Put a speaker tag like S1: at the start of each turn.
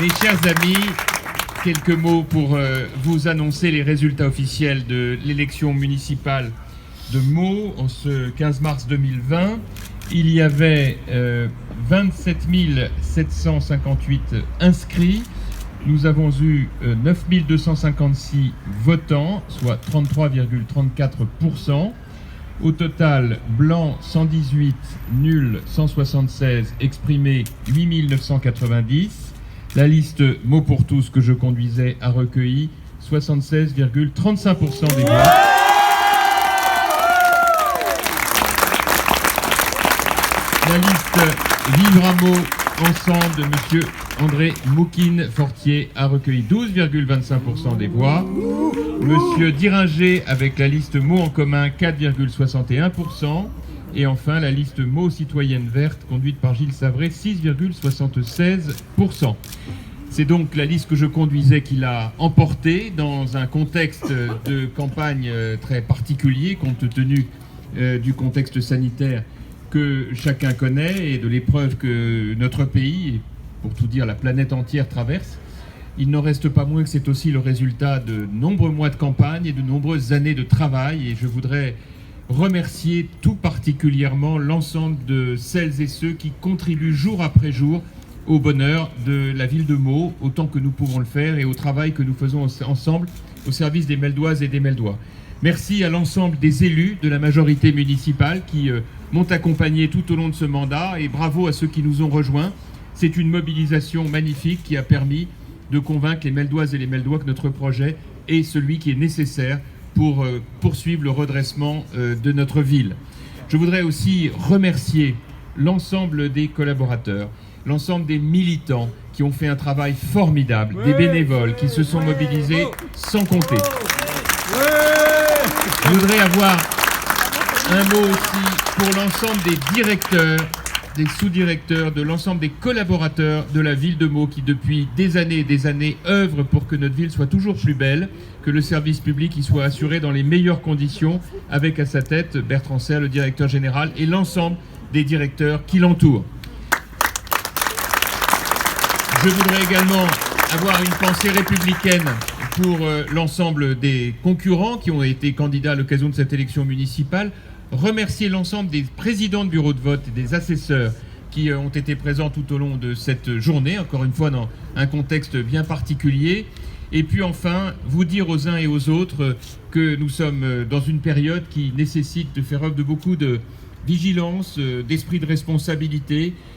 S1: Mes chers amis, quelques mots pour vous annoncer les résultats officiels de l'élection municipale de Meaux en ce 15 mars 2020. Il y avait 27 758 inscrits. Nous avons eu 9 256 votants, soit 33,34%. Au total, blanc 118, nul 176, exprimé 8 990. La liste Mots pour tous que je conduisais a recueilli 76,35% des voix. La liste Vivre à Meaux ensemble de M. André Moukine-Fortier a recueilli 12,25% des voix. Monsieur Diringer avec la liste Mots en commun 4,61%. Et enfin la liste Mots citoyenne verte conduite par Gilles Savret 6,76%. C'est donc la liste que je conduisais qui l'a emporté dans un contexte de campagne très particulier compte tenu du contexte sanitaire que chacun connaît et de l'épreuve que notre pays, et pour tout dire la planète entière, traverse. Il n'en reste pas moins que c'est aussi le résultat de nombreux mois de campagne et de nombreuses années de travail. Et je voudrais remercier tout particulièrement l'ensemble de celles et ceux qui contribuent jour après jour au bonheur de la ville de Meaux, autant que nous pouvons le faire, et au travail que nous faisons ensemble au service des Meldoises et des Meldois. Merci à l'ensemble des élus de la majorité municipale qui m'ont accompagné tout au long de ce mandat, et bravo à ceux qui nous ont rejoints. C'est une mobilisation magnifique qui a permis de convaincre les Meldoises et les Meldois que notre projet est celui qui est nécessaire pour poursuivre le redressement de notre ville. Je voudrais aussi remercier l'ensemble des collaborateurs, l'ensemble des militants qui ont fait un travail formidable, des bénévoles qui se sont mobilisés sans compter. Je voudrais avoir un mot aussi pour l'ensemble des directeurs, des sous-directeurs, de l'ensemble des collaborateurs de la ville de Meaux qui depuis des années et des années œuvrent pour que notre ville soit toujours plus belle, que le service public y soit assuré dans les meilleures conditions, avec à sa tête Bertrand Serre, le directeur général, et l'ensemble des directeurs qui l'entourent. Je voudrais également avoir une pensée républicaine pour l'ensemble des concurrents qui ont été candidats à l'occasion de cette élection municipale, remercier l'ensemble des présidents de bureaux de vote et des assesseurs qui ont été présents tout au long de cette journée, encore une fois dans un contexte bien particulier. Et puis enfin, vous dire aux uns et aux autres que nous sommes dans une période qui nécessite de faire œuvre de beaucoup de vigilance, d'esprit de responsabilité.